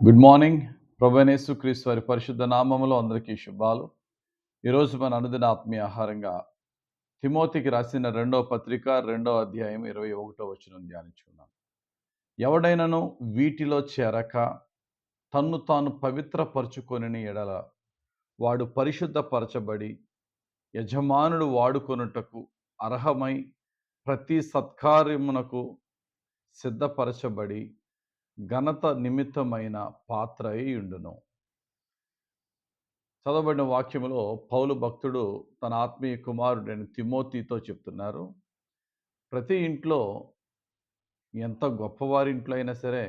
Good morning. ప్రభువైన యేసుక్రీస్తు వారి పరిశుద్ధ నామములో అందరికీ శుభాలు. ఈరోజు మన అనుదిన ఆత్మీయ ఆహారంగా తిమోతికి రాసిన రెండవ పత్రిక 2వ అధ్యాయం 21వ వచనం ధ్యానించుకుందాం. ఎవడైనను వీటిలో చేరక తన్ను తాను పవిత్రపరచుకొనిన ఎడల వాడు పరిశుద్ధపరచబడి యజమానుడు వాడుకొనుటకు అర్హమై ప్రతి సత్కార్యమునకు సిద్ధపరచబడి ఘనత నిమిత్తమైన పాత్ర అయి ఉండును. చదవబడిన వాక్యములో పౌలు భక్తుడు తన ఆత్మీయ కుమారుడైన తిమోతితో చెప్తున్నారు. ప్రతి ఇంట్లో ఎంత గొప్పవారింట్లో అయినా సరే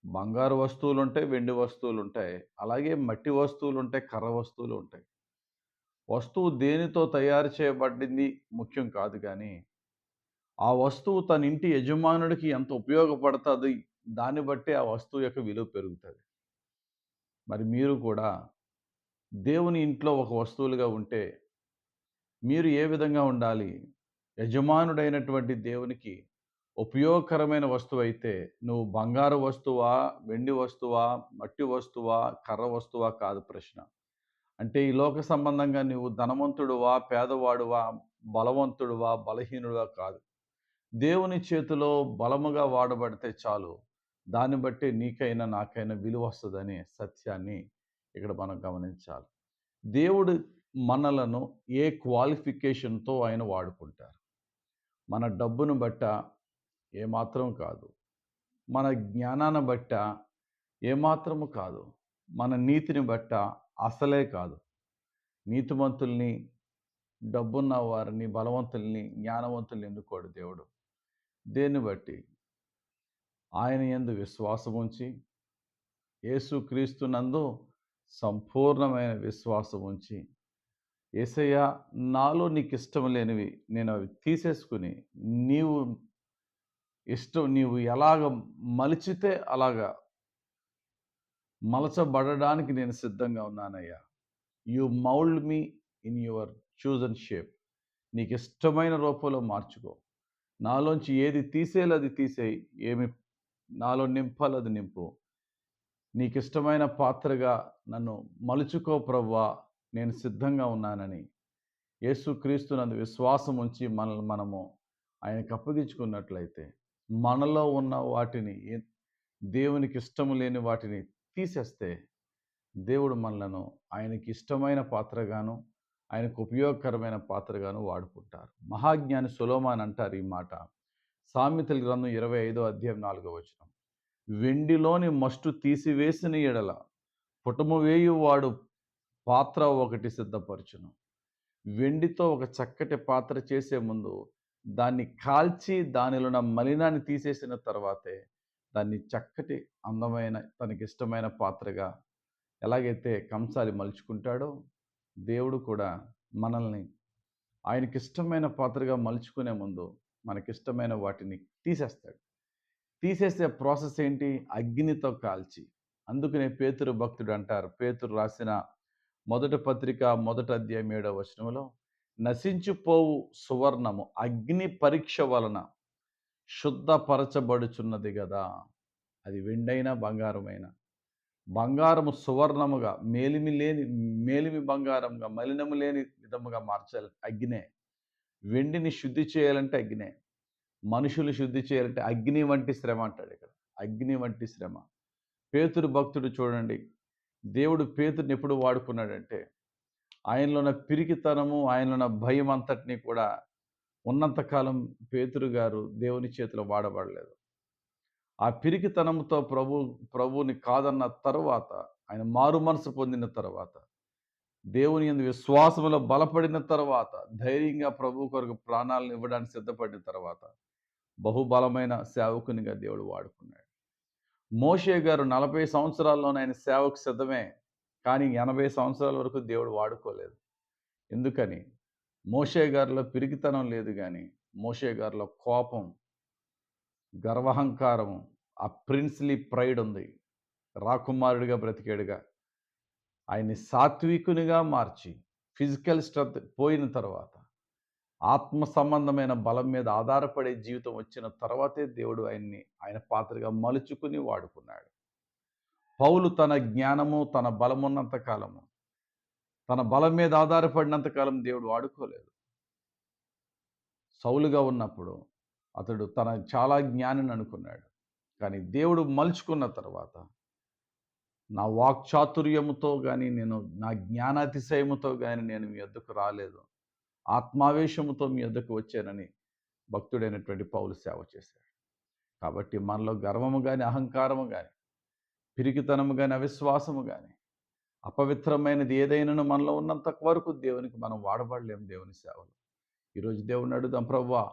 బంగారు వస్తువులు ఉంటాయి, వెండి వస్తువులు ఉంటాయి, అలాగే మట్టి వస్తువులు ఉంటాయి, కర్ర వస్తువులు ఉంటాయి. వస్తువు దేనితో తయారు చేయబడింది ముఖ్యం కాదు, కానీ ఆ వస్తువు తన ఇంటి యజమానుడికి ఎంత ఉపయోగపడుతుంది, దాన్ని బట్టి ఆ వస్తువు యొక్క విలువ పెరుగుతుంది. మరి మీరు కూడా దేవుని ఇంట్లో ఒక వస్తువులుగా ఉంటే మీరు ఏ విధంగా ఉండాలి? యజమానుడైనటువంటి దేవునికి ఉపయోగకరమైన వస్తువు అయితే నువ్వు బంగారు వస్తువా, వెండి వస్తువా, మట్టి వస్తువా, కర్ర వస్తువా కాదు ప్రశ్న. అంటే ఈ లోక సంబంధంగా నువ్వు ధనవంతుడువా, పేదవాడువా, బలవంతుడువా, బలహీనుడువా కాదు. దేవుని చేతిలో బలముగా వాడబడితే చాలు, దాన్ని బట్టి నీకైనా నాకైనా విలువ వస్తుందనే సత్యాన్ని ఇక్కడ మనం గమనించాలి. దేవుడు మనలను ఏ క్వాలిఫికేషన్తో ఆయన వాడుకుంటారు. మన డబ్బును బట్ట ఏమాత్రం కాదు, మన జ్ఞానాన్ని బట్ట ఏమాత్రము కాదు, మన నీతిని బట్ట అసలే కాదు. నీతిమంతుల్ని, డబ్బున్న వారిని, బలవంతుల్ని, జ్ఞానవంతుల్ని ఎన్నుకోడు దేవుడు. దేన్ని బట్టి? ఆయన యందు విశ్వాసం ఉంచి, యేసుక్రీస్తునందు సంపూర్ణమైన విశ్వాసం ఉంచి, యేసయ్యా నాలో నీకు ఇష్టం లేనివి నేను అవి తీసేసుకుని నీవు నీవు ఎలాగ మలిచితే అలాగా మలచబడడానికి నేను సిద్ధంగా ఉన్నానయ్యా. You mould me in your chosen shape. నీకు ఇష్టమైన రూపంలో మార్చుకో. నాలోంచి ఏది తీసేయాలో అది తీసేయి, ఏమి నాలో నింపాలో అది నింపు. నీకు ఇష్టమైన పాత్రగా నన్ను మలుచుకో ప్రభువా, నేను సిద్ధంగా ఉన్నానని యేసుక్రీస్తునందు విశ్వాసం ఉంచి మనము ఆయనకు అప్పగించుకున్నట్లయితే మనలో ఉన్న వాటిని, దేవునికి ఇష్టం లేని వాటిని తీసేస్తే దేవుడు మనలను ఆయనకి ఇష్టమైన పాత్రగాను, ఆయనకు ఉపయోగకరమైన పాత్రగాను వాడుకుంటారు. మహాజ్ఞాని సొలొమోను అంటారు ఈ మాట. సామెతల గ్రంథం 25వ అధ్యాయం 4వ వచనం. వెండిలోని మస్టు తీసివేసిన ఎడల పుటము వేయువాడు పాత్ర ఒకటి సిద్ధపరచును. వెండితో ఒక చక్కటి పాత్ర చేసే ముందు దాన్ని కాల్చి దానిలో ఉన్న మలినాన్ని తీసేసిన తర్వాతే దాన్ని చక్కటి అందమైన తనకిష్టమైన పాత్రగా ఎలాగైతే కంసాలి మలుచుకుంటాడో, దేవుడు కూడా మనల్ని ఆయనకిష్టమైన పాత్రగా మలుచుకునే ముందు మనకిష్టమైన వాటిని తీసేస్తాడు. తీసేసే ప్రాసెస్ ఏంటి? అగ్నితో కాల్చి. అందుకనే పేతురు భక్తుడు అంటారు, పేతురు రాసిన మొదటి పత్రిక 1వ అధ్యాయం 7వ వచనంలో, నశించిపోవు సువర్ణము అగ్ని పరీక్ష వలన శుద్ధపరచబడుచున్నది గదా. అది వెండైనా బంగారమైనా. బంగారము సువర్ణముగా మేలిమి బంగారంగా మలినము లేని విధముగా మార్చాలి అగ్నే. వెండిని శుద్ధి చేయాలంటే అగ్నే. మనుషులు శుద్ధి చేయాలంటే అగ్ని వంటి శ్రమ అంటాడు ఇక్కడ. అగ్ని వంటి శ్రమ. పేతురు భక్తుడు చూడండి, దేవుడు పేతురుని ఎప్పుడు వాడుకున్నాడంటే ఆయనలో ఉన్న పిరికితనము, ఆయనలో ఉన్న భయం అంతటినీ కూడా ఉన్నంతకాలం పేతురు గారు దేవుని చేతిలో వాడబడలేదు. ఆ పిరికితనంతో ప్రభువుని కాదన్న తరువాత, ఆయన మారు మనసు పొందిన తర్వాత, దేవుని యందు విశ్వాసములో బలపడిన తర్వాత, ధైర్యంగా ప్రభు కొరకు ప్రాణాలను ఇవ్వడానికి సిద్ధపడిన తర్వాత బహుబలమైన సేవకునిగా దేవుడు వాడుకున్నాడు. మోషే గారు 40 సంవత్సరాల్లోనే ఆయన సేవకు సిద్ధమే, కానీ 80 సంవత్సరాల వరకు దేవుడు వాడుకోలేదు. ఎందుకని? మోషే గారిలో పిరికితనం లేదు, కానీ మోషే గారిలో కోపం, గర్వహంకారం, ఆ ప్రిన్స్లీ ప్రైడ్ ఉంది. రాకుమారుడిగా బ్రతికాడుగా. ఆయన్ని సాత్వికునిగా మార్చి ఫిజికల్ స్ట్రెంత్ పోయిన తర్వాత ఆత్మ సంబంధమైన బలం మీద ఆధారపడే జీవితం వచ్చిన తర్వాతే దేవుడు ఆయన పాత్రగా మలుచుకుని వాడుకున్నాడు. పౌలు తన జ్ఞానము, తన బలమున్నంత కాలము, తన బలం మీద ఆధారపడినంత కాలం దేవుడు వాడుకోలేదు. సౌలుగా ఉన్నప్పుడు అతడు తన చాలా జ్ఞానిని అనుకున్నాడు. కానీ దేవుడు మలుచుకున్న తర్వాత, నా వాక్చాతుర్యముతో గాని, నా జ్ఞానాతిశయముతో గాని నేను మీ యొద్దకు రాలేదు. ఆత్మావేశముతో మీ యొద్దకు వచ్చానని భక్తుడైనటువంటి పౌలు సేవ చేశాడు. కాబట్టి మనలో గర్వము గాని, అహంకారము గాని, పిరికితనము గాని, అవిశ్వాసము గాని, అపవిత్రమైనది ఏదైనాను మనలో ఉన్నంత వరకు దేవునికి మనం వాడబడలేం దేవుని సేవలో. ఈరోజు దేవుడిని అడుగుదాం, ప్రభువా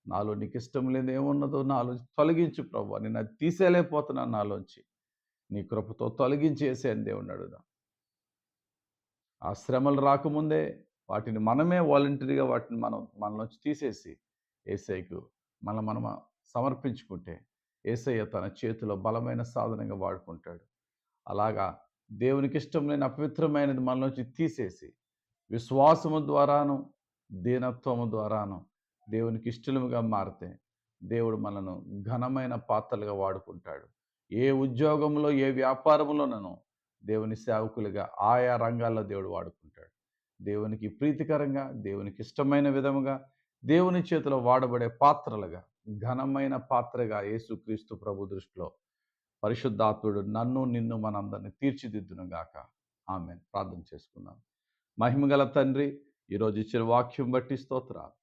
నాలో నీకు ఇష్టం లేని ఏమున్నదో నాలో తొలగించు ప్రభువా, నేను అది తీసేయలేకపోతున్నాను నాలోంచి. నీ కృపతో తొలగించేసే అని దేవుడిని అడుగుదాం. ఆ శ్రమలు రాకముందే వాటిని మనమే వాలంటరీగా వాటిని మనలోంచి తీసేసి యేసయ్యకు మనం సమర్పించుకుంటే యేసయ్య తన చేతిలో బలమైన సాధనంగా వాడుకుంటాడు. అలాగా దేవునికి ఇష్టం లేని అపవిత్రమైనది మనలోంచి తీసేసి విశ్వాసము ద్వారాను దీనత్వము ద్వారాను దేవునికి ఇష్టలుగా మారితే దేవుడు మనను ఘనమైన పాత్రలుగా వాడుకుంటాడు. ఏ ఉద్యోగంలో ఏ వ్యాపారంలోనూ దేవుని సేవకులుగా ఆయా రంగాల్లో దేవుడు వాడుకుంటాడు. దేవునికి ప్రీతికరంగా, దేవునికి ఇష్టమైన విధముగా, దేవుని చేతిలో వాడబడే పాత్రలుగా, ఘనమైన పాత్రగా యేసుక్రీస్తు ప్రభు దృష్టిలో పరిశుద్ధాత్ముడు నన్ను నిన్ను మనందరిని తీర్చిదిద్దును గాక. ఆమేన్. ప్రార్థన చేసుకుందాం. మహిమగల తండ్రి, ఈరోజు ఇచ్చిన వాక్యం బట్టి స్తోత్రాలు.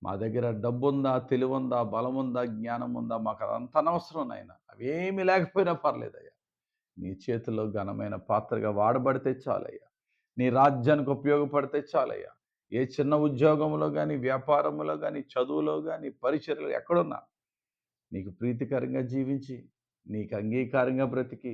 మా దగ్గర డబ్బుందా, తెలివుందా, బలముందా, జ్ఞానముందా, మాకు అదంత అనవసరం నాయన. అవేమీ లేకపోయినా పర్లేదయ్యా. నీ చేతిలో ఘనమైన పాత్రగా వాడబడితే చాలయ్యా. నీ రాజ్యానికి ఉపయోగపడితే చాలయ్యా. ఏ చిన్న ఉద్యోగంలో కానీ, వ్యాపారంలో కానీ, చదువులో కానీ, పరిచర్యలో ఎక్కడున్నా నీకు ప్రీతికరంగా జీవించి, నీకు అంగీకారంగా బ్రతికి,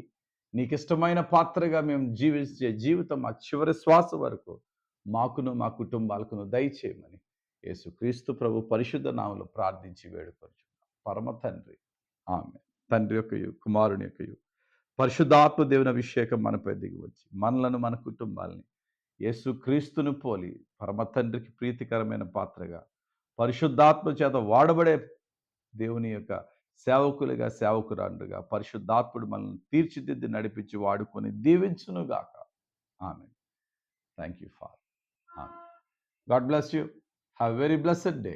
నీకిష్టమైన పాత్రగా మేము జీవించే జీవితం మా చివరి శ్వాస వరకు మాకును, మా కుటుంబాలకును దయచేయమని యేసుక్రీస్తు ప్రభు పరిశుద్ధ నామములో ప్రార్థించి వేడుకొనుచున్నాం. పరమ తండ్రి. ఆమేన్. తండ్రి యొక్కయు, కుమారుని యొక్కయు, పరిశుద్ధాత్మ దేవుని అభిషేకం మనపై దిగి వచ్చి మనలను, మన కుటుంబాలని యేసుక్రీస్తును పోలి పరమ తండ్రికి ప్రీతికరమైన పాత్రగా పరిశుద్ధాత్మ చేత వాడబడే దేవుని యొక్క సేవకులుగా, సేవకురాండ్రుగా పరిశుద్ధాత్ముడు మనల్ని తీర్చిదిద్ది నడిపించి వాడుకొని దీవించునుగాక. Amen. Thank you father. Amen. God bless you. Have a very blessed day.